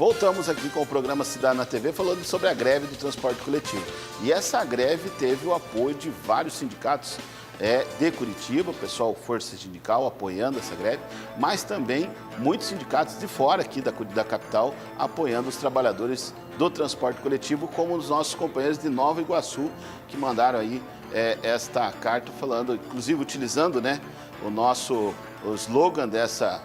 Voltamos aqui com o programa Cidade na TV falando sobre a greve do transporte coletivo. E essa greve teve o apoio de vários sindicatos de Curitiba, o pessoal Força Sindical apoiando essa greve, mas também muitos sindicatos de fora aqui da capital apoiando os trabalhadores do transporte coletivo, como os nossos companheiros de Nova Iguaçu, que mandaram aí esta carta falando, inclusive utilizando o slogan dessa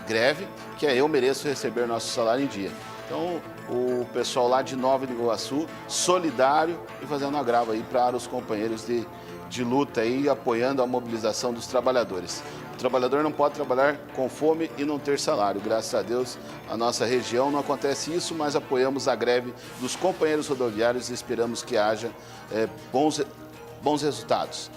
greve, que é "Eu mereço receber nosso salário em dia". Então, o pessoal lá de Nova Iguaçu, solidário e fazendo um agravo aí para os companheiros de luta aí, apoiando a mobilização dos trabalhadores. O trabalhador não pode trabalhar com fome e não ter salário. Graças a Deus, a nossa região não acontece isso, mas apoiamos a greve dos companheiros rodoviários e esperamos que haja bons resultados.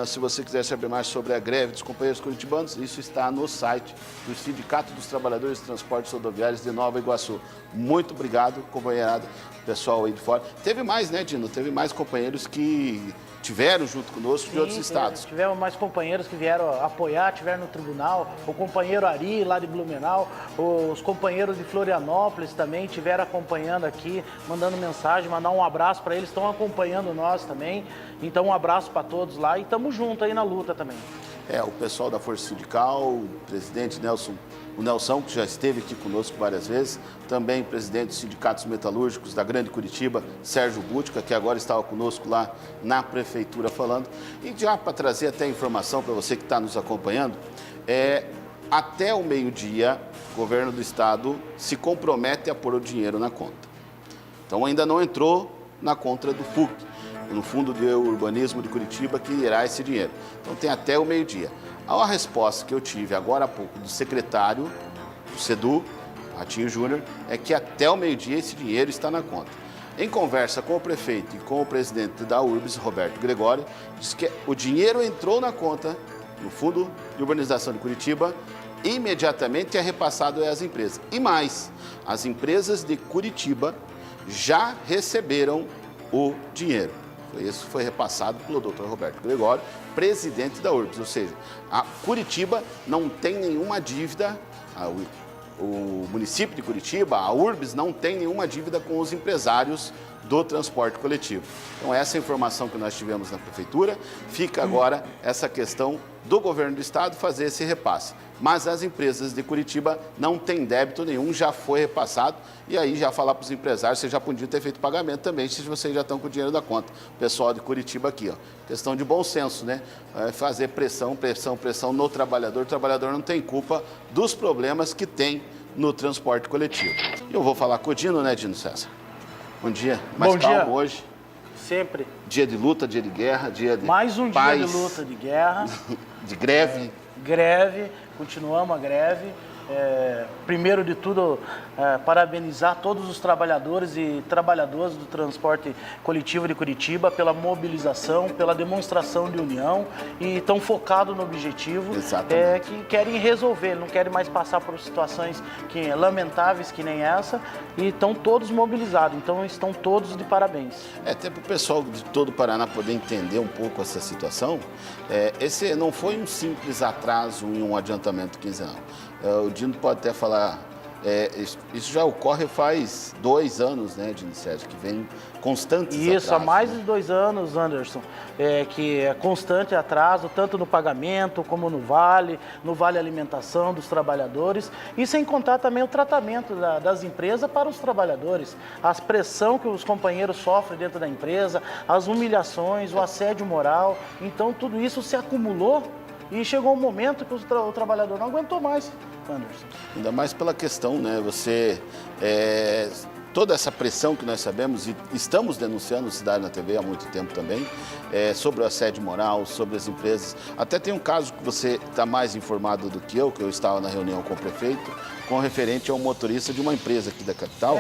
Se você quiser saber mais sobre a greve dos companheiros curitibanos, isso está no site do Sindicato dos Trabalhadores de Transportes Rodoviários de Nova Iguaçu. Muito obrigado, companheirada, pessoal aí de fora. Teve mais, né, Dino? Teve mais companheiros que tiveram junto conosco de outros estados. Tivemos mais companheiros que vieram apoiar, tiveram no tribunal, o companheiro Ari, lá de Blumenau, os companheiros de Florianópolis também tiveram acompanhando aqui, mandando mensagem, mandar um abraço para eles, estão acompanhando nós também. Então um abraço para todos lá e estamos juntos aí na luta também. O pessoal da Força Sindical, o presidente Nelson, que já esteve aqui conosco várias vezes, também o presidente dos sindicatos metalúrgicos da Grande Curitiba, Sérgio Bútica, que agora estava conosco lá na prefeitura falando. E já para trazer até informação para você que está nos acompanhando, até o meio-dia, o governo do estado se compromete a pôr o dinheiro na conta. Então ainda não entrou na conta do FUC, no Fundo de Urbanismo de Curitiba, que irá esse dinheiro. Então tem até o meio-dia. A resposta que eu tive agora há pouco do secretário do SEDU, Ratinho Júnior, é que até o meio-dia esse dinheiro está na conta. Em conversa com o prefeito e com o presidente da URBS, Roberto Gregório, disse que o dinheiro entrou na conta, no Fundo de Urbanização de Curitiba, imediatamente é repassado às empresas. E mais, as empresas de Curitiba já receberam o dinheiro. Isso foi repassado pelo Dr. Roberto Gregório, presidente da URBS, ou seja, a Curitiba não tem nenhuma dívida, o município de Curitiba, a URBS, não tem nenhuma dívida com os empresários do transporte coletivo. Então, essa é a informação que nós tivemos na prefeitura. Fica agora essa questão do governo do estado fazer esse repasse. Mas as empresas de Curitiba não têm débito nenhum, já foi repassado. E aí já falar para os empresários, vocês já podiam ter feito pagamento também, se vocês já estão com o dinheiro da conta. O pessoal de Curitiba aqui, ó. Questão de bom senso, né? Fazer pressão no trabalhador. O trabalhador não tem culpa dos problemas que tem no transporte coletivo. E eu vou falar com o Dino, né, Dino César? Bom dia. Mais calmo hoje. Sempre. Dia de luta, dia de guerra, dia de mais um paz. Dia de luta, de guerra. De greve. Greve, continuamos a greve. Primeiro de tudo, parabenizar todos os trabalhadores e trabalhadoras do transporte coletivo de Curitiba pela mobilização, pela demonstração de união e estão focados no objetivo que querem resolver, não querem mais passar por situações lamentáveis que nem essa e estão todos mobilizados, então estão todos de parabéns. Até para o pessoal de todo o Paraná poder entender um pouco essa situação, esse não foi um simples atraso em um adiantamento quinzenal. O Dino pode até falar, isso já ocorre faz 2 anos, né, Dino Sérgio, que vem constantes atrasos. Isso, há mais de 2 anos, Anderson, que é constante atraso, tanto no pagamento como no vale alimentação dos trabalhadores, e sem contar também o tratamento das empresas para os trabalhadores, a pressão que os companheiros sofrem dentro da empresa, as humilhações, o assédio moral, então tudo isso se acumulou. E chegou um momento que o trabalhador não aguentou mais, Anderson. Ainda mais pela questão, né? Toda essa pressão que nós sabemos e estamos denunciando Cidade na TV há muito tempo também, sobre o assédio moral, sobre as empresas. Até tem um caso que você está mais informado do que eu estava na reunião com o prefeito, com referente a um motorista de uma empresa aqui da capital.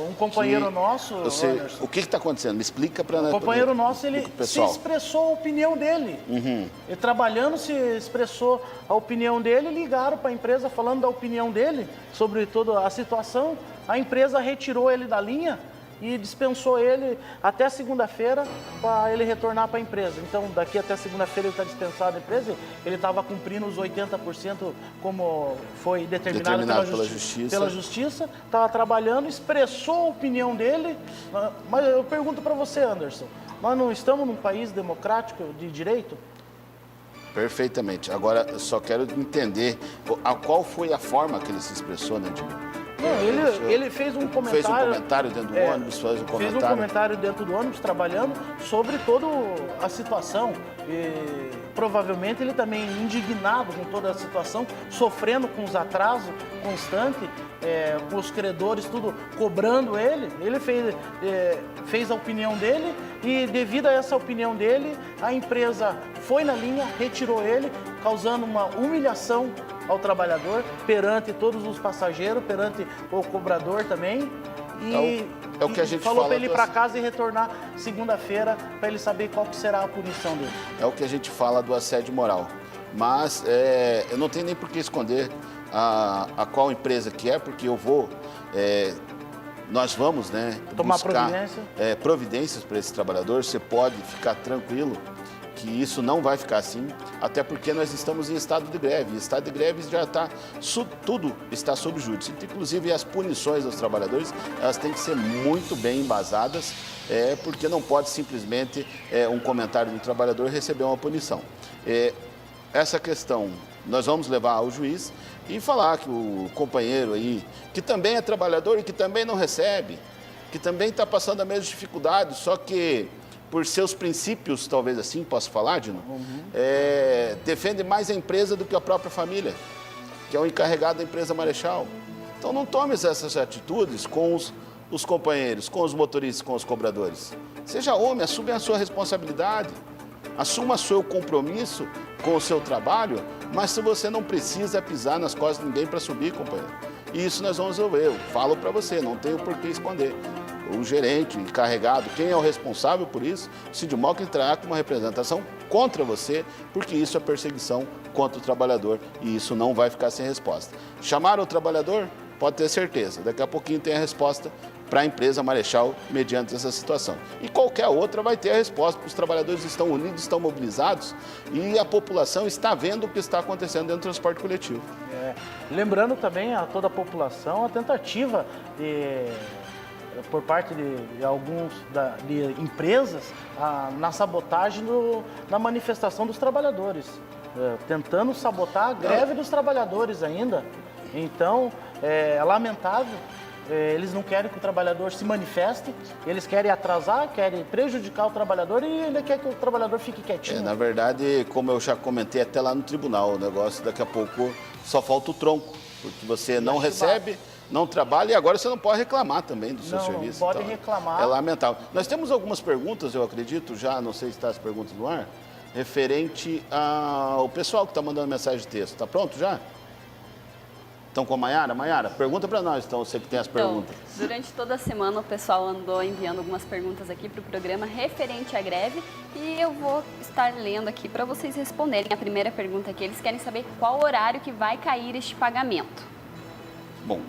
Um companheiro nosso... O que está acontecendo? Me explica para nós. O companheiro nosso, ele se expressou a opinião dele. Ele trabalhando, se expressou a opinião dele, ligaram para a empresa falando da opinião dele sobre toda a situação. A empresa retirou ele da linha e dispensou ele até segunda-feira para ele retornar para a empresa. Então, daqui até segunda-feira ele está dispensado da empresa, ele estava cumprindo os 80% como foi determinado pela justiça, estava trabalhando, expressou a opinião dele, mas eu pergunto para você, Anderson, nós não estamos num país democrático de direito? Perfeitamente. Agora, eu só quero entender qual foi a forma que ele se expressou, né, Dino? Não, ele fez um comentário... Fez um comentário dentro do ônibus, fez um comentário dentro do ônibus, trabalhando sobre toda a situação. E provavelmente ele também indignado com toda a situação, sofrendo com os atrasos constantes, com os credores tudo cobrando ele. Ele fez a opinião dele e, devido a essa opinião dele, a empresa foi na linha, retirou ele, causando uma humilhação ao trabalhador perante todos os passageiros, perante o cobrador também. E é o que a gente falou para ele ir para casa e retornar segunda-feira para ele saber qual que será a punição dele. É o que a gente fala do assédio moral. Mas eu não tenho nem por que esconder a qual empresa que é, porque nós vamos, né, tomar buscar providências para esse trabalhador. Você pode ficar tranquilo que isso não vai ficar assim, até porque nós estamos em estado de greve. E estado de greve já está, tudo está sob júdice. Inclusive as punições aos trabalhadores, elas têm que ser muito bem embasadas, porque não pode simplesmente um comentário do trabalhador receber uma punição. Essa questão nós vamos levar ao juiz e falar que o companheiro aí, que também é trabalhador e que também não recebe, que também está passando a mesma dificuldade, só que por seus princípios, talvez assim, posso falar, Dino? Defende mais a empresa do que a própria família, que é o encarregado da empresa Marechal. Então não tome essas atitudes com os companheiros, com os motoristas, com os cobradores. Seja homem, assuma a sua responsabilidade, assuma o seu compromisso com o seu trabalho, mas se você não precisa pisar nas costas de ninguém para subir, companheiro. E isso nós vamos resolver. Eu falo para você, não tenho por que esconder. O gerente, o encarregado, quem é o responsável por isso, o Sindimoc entrará com uma representação contra você, porque isso é perseguição contra o trabalhador e isso não vai ficar sem resposta. Chamaram o trabalhador? Pode ter certeza, daqui a pouquinho tem a resposta para a empresa Marechal mediante essa situação. E qualquer outra vai ter a resposta, porque os trabalhadores estão unidos, estão mobilizados e a população está vendo o que está acontecendo dentro do transporte coletivo. Lembrando também a toda a população a tentativa por parte de alguns de empresas na sabotagem na manifestação dos trabalhadores, tentando sabotar a greve dos trabalhadores ainda. Então, é lamentável, eles não querem que o trabalhador se manifeste, eles querem atrasar, querem prejudicar o trabalhador e ainda quer que o trabalhador fique quietinho. Na verdade, como eu já comentei até lá no tribunal, o negócio daqui a pouco só falta o tronco, porque você não recebe, não trabalha e agora você não pode reclamar também do seu serviço. Não pode reclamar. É lamentável. Nós temos algumas perguntas, eu acredito, já, não sei se está as perguntas no ar, referente ao pessoal que está mandando mensagem de texto. Está pronto já? Estão com a Maiara? Maiara, pergunta para nós, então, você que tem as perguntas. Durante toda a semana o pessoal andou enviando algumas perguntas aqui para o programa referente à greve e eu vou estar lendo aqui para vocês responderem. A primeira pergunta aqui, eles querem saber qual horário que vai cair este pagamento. Bom,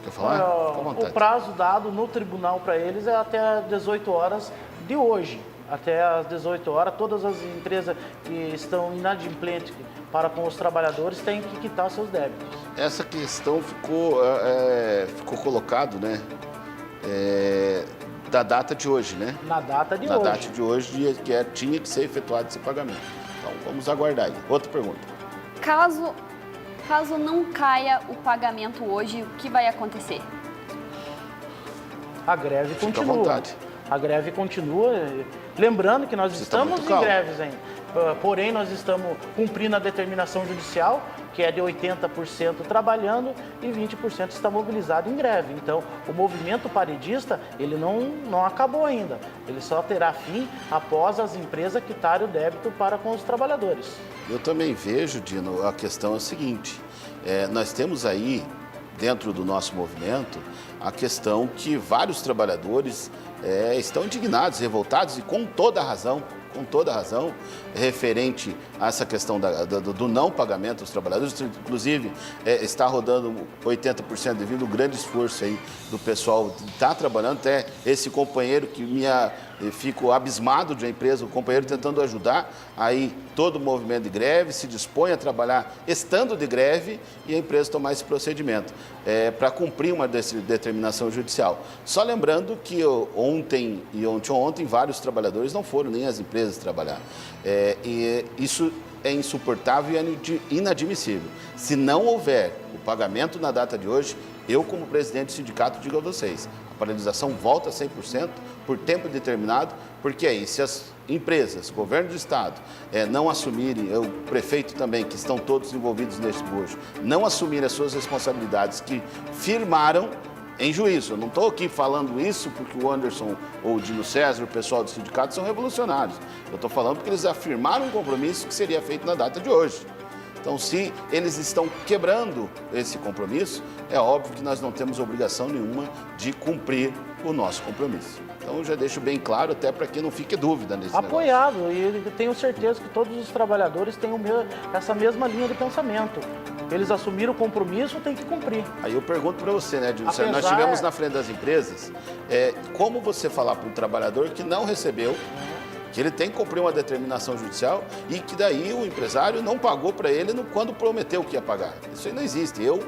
quer falar? O prazo dado no tribunal para eles é até às 18 horas de hoje. Até às 18 horas, todas as empresas que estão inadimplentes para com os trabalhadores têm que quitar seus débitos. Essa questão ficou colocado, né? Da data de hoje, né? Na data de hoje. Na data de hoje, que tinha que ser efetuado esse pagamento. Então, vamos aguardar aí. Outra pergunta. Caso não caia o pagamento hoje, o que vai acontecer? A greve continua. Fica à vontade. A greve continua. Lembrando que nós estamos em greves ainda. Porém, nós estamos cumprindo a determinação judicial, que é de 80% trabalhando e 20% está mobilizado em greve. Então, o movimento paredista, ele não acabou ainda. Ele só terá fim após as empresas quitarem o débito para com os trabalhadores. Eu também vejo, Dino, a questão é a seguinte. Nós temos aí, dentro do nosso movimento, a questão que vários trabalhadores estão indignados, revoltados e com toda a razão. com toda razão, referente a essa questão do não pagamento dos trabalhadores. Inclusive, está rodando 80% devido ao grande esforço aí do pessoal que está trabalhando. Até esse companheiro que fico abismado de uma empresa, o companheiro tentando ajudar aí todo o movimento de greve, se dispõe a trabalhar estando de greve e a empresa tomar esse procedimento para cumprir uma determinação judicial. Só lembrando que ontem e ontem vários trabalhadores não foram nem as empresas trabalhar. E isso é insuportável e inadmissível. Se não houver o pagamento na data de hoje, eu, como presidente do sindicato, digo a vocês, a paralisação volta a 100% por tempo determinado, porque aí, se as empresas, governo do estado, não assumirem, o prefeito também, que estão todos envolvidos nesse bojo, não assumirem as suas responsabilidades que firmaram em juízo. Eu não estou aqui falando isso porque o Anderson ou o Dino César, o pessoal do sindicato, são revolucionários. Eu estou falando porque eles afirmaram um compromisso que seria feito na data de hoje. Então, se eles estão quebrando esse compromisso, é óbvio que nós não temos obrigação nenhuma de cumprir o nosso compromisso. Então, eu já deixo bem claro, até para que não fique dúvida nesse Apoiado, negócio. E tenho certeza que todos os trabalhadores têm essa mesma linha de pensamento. Eles assumiram o compromisso, tem que cumprir. Aí eu pergunto para você, né, Dino? Apesar... Nós tivemos na frente das empresas, como você falar para um trabalhador que não recebeu, que ele tem que cumprir uma determinação judicial e que daí o empresário não pagou para ele quando prometeu que ia pagar. Isso aí não existe. Eu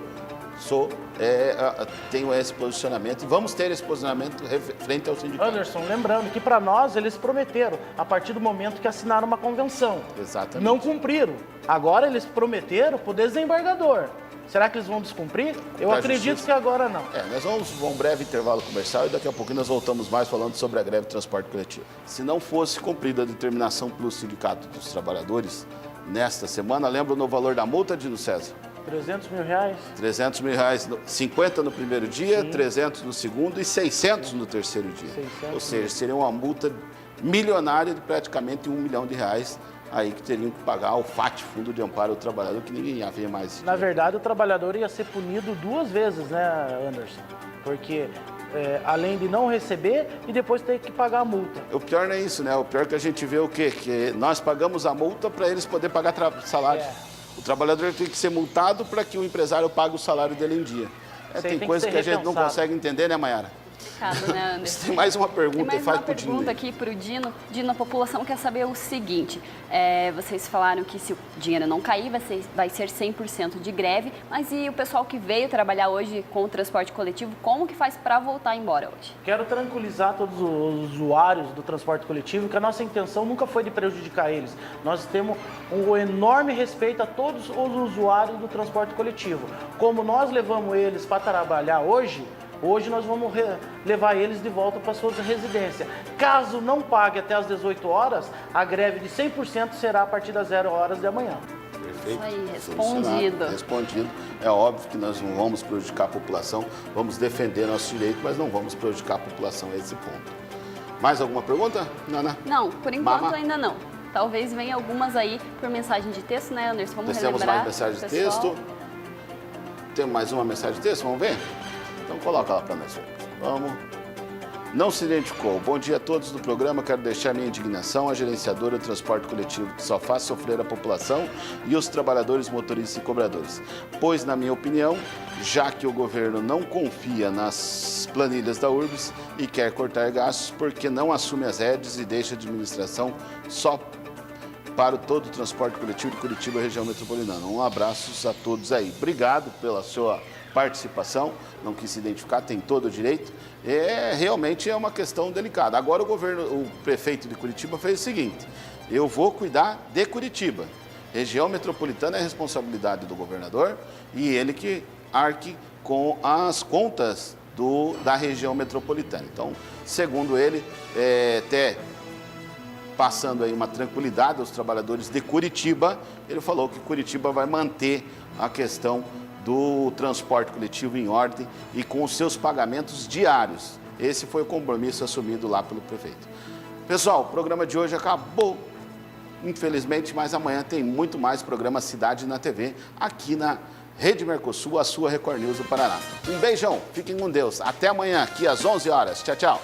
tenho esse posicionamento e vamos ter esse posicionamento frente ao sindicato. Anderson, lembrando que para nós eles prometeram, a partir do momento que assinaram uma convenção. Exatamente. Não cumpriram. Agora eles prometeram para o desembargador. Será que eles vão descumprir? Eu acredito que agora não. Nós vamos um breve intervalo comercial e daqui a pouquinho nós voltamos mais falando sobre a greve de transporte coletivo. Se não fosse cumprida a determinação pelo Sindicato dos Trabalhadores, nesta semana, lembra no valor da multa, Dino César? 300 mil reais? 300 mil reais, 50 no primeiro dia, 300 no segundo e 600 no terceiro dia. Ou seja, seria uma multa milionária de praticamente R$1 milhão aí que teriam que pagar o FAT, Fundo de Amparo ao Trabalhador, que ninguém ia ver mais. Na verdade, o trabalhador ia ser punido 2 vezes, né, Anderson? Porque além de não receber e depois ter que pagar a multa. O pior não é isso, né? O pior é que a gente vê o quê? Que nós pagamos a multa para eles poderem pagar salário. O trabalhador tem que ser multado para que o empresário pague o salário dele em dia. Tem coisa que a gente não consegue entender, né, Mayara? Complicado, né, Anderson? Tem mais uma pergunta, Tem mais uma pergunta aqui para o Dino. Dino, a população quer saber o seguinte, vocês falaram que se o dinheiro não cair, vai ser 100% de greve, mas e o pessoal que veio trabalhar hoje com o transporte coletivo, como que faz para voltar embora hoje? Quero tranquilizar todos os usuários do transporte coletivo que a nossa intenção nunca foi de prejudicar eles. Nós temos um enorme respeito a todos os usuários do transporte coletivo. Como nós levamos eles para trabalhar hoje nós vamos levar eles de volta para suas residências. Caso não pague até às 18 horas, a greve de 100% será a partir das 0 horas de amanhã. Perfeito. Isso aí, respondido. É óbvio que nós não vamos prejudicar a população, vamos defender nosso direito, mas não vamos prejudicar a população a esse ponto. Mais alguma pergunta, Nana? Não, por enquanto ainda não. Talvez venha algumas aí por mensagem de texto, né, Anderson? Vamos relembrar. Temos mais mensagem de texto. Temos mais uma mensagem de texto, vamos ver? Então coloca lá para nós. Vamos. Não se identificou. Bom dia a todos do programa. Quero deixar minha indignação à gerenciadora do transporte coletivo, que só faz sofrer a população e os trabalhadores, motoristas e cobradores. Pois, na minha opinião, já que o governo não confia nas planilhas da URBS e quer cortar gastos, porque não assume as rédeas e deixa a administração só para todo o transporte coletivo de Curitiba e região metropolitana. Um abraço a todos aí. Obrigado pela sua participação, não quis se identificar, tem todo o direito. Realmente é uma questão delicada. Agora o prefeito de Curitiba fez o seguinte: eu vou cuidar de Curitiba. Região metropolitana é responsabilidade do governador e ele que arque com as contas da região metropolitana. Então, segundo ele, até passando aí uma tranquilidade aos trabalhadores de Curitiba, ele falou que Curitiba vai manter a questão do transporte coletivo em ordem e com os seus pagamentos diários. Esse foi o compromisso assumido lá pelo prefeito. Pessoal, o programa de hoje acabou, infelizmente, mas amanhã tem muito mais programa Cidade na TV, aqui na Rede Mercosul, a sua Record News do Paraná. Um beijão, fiquem com Deus. Até amanhã, aqui às 11 horas. Tchau, tchau.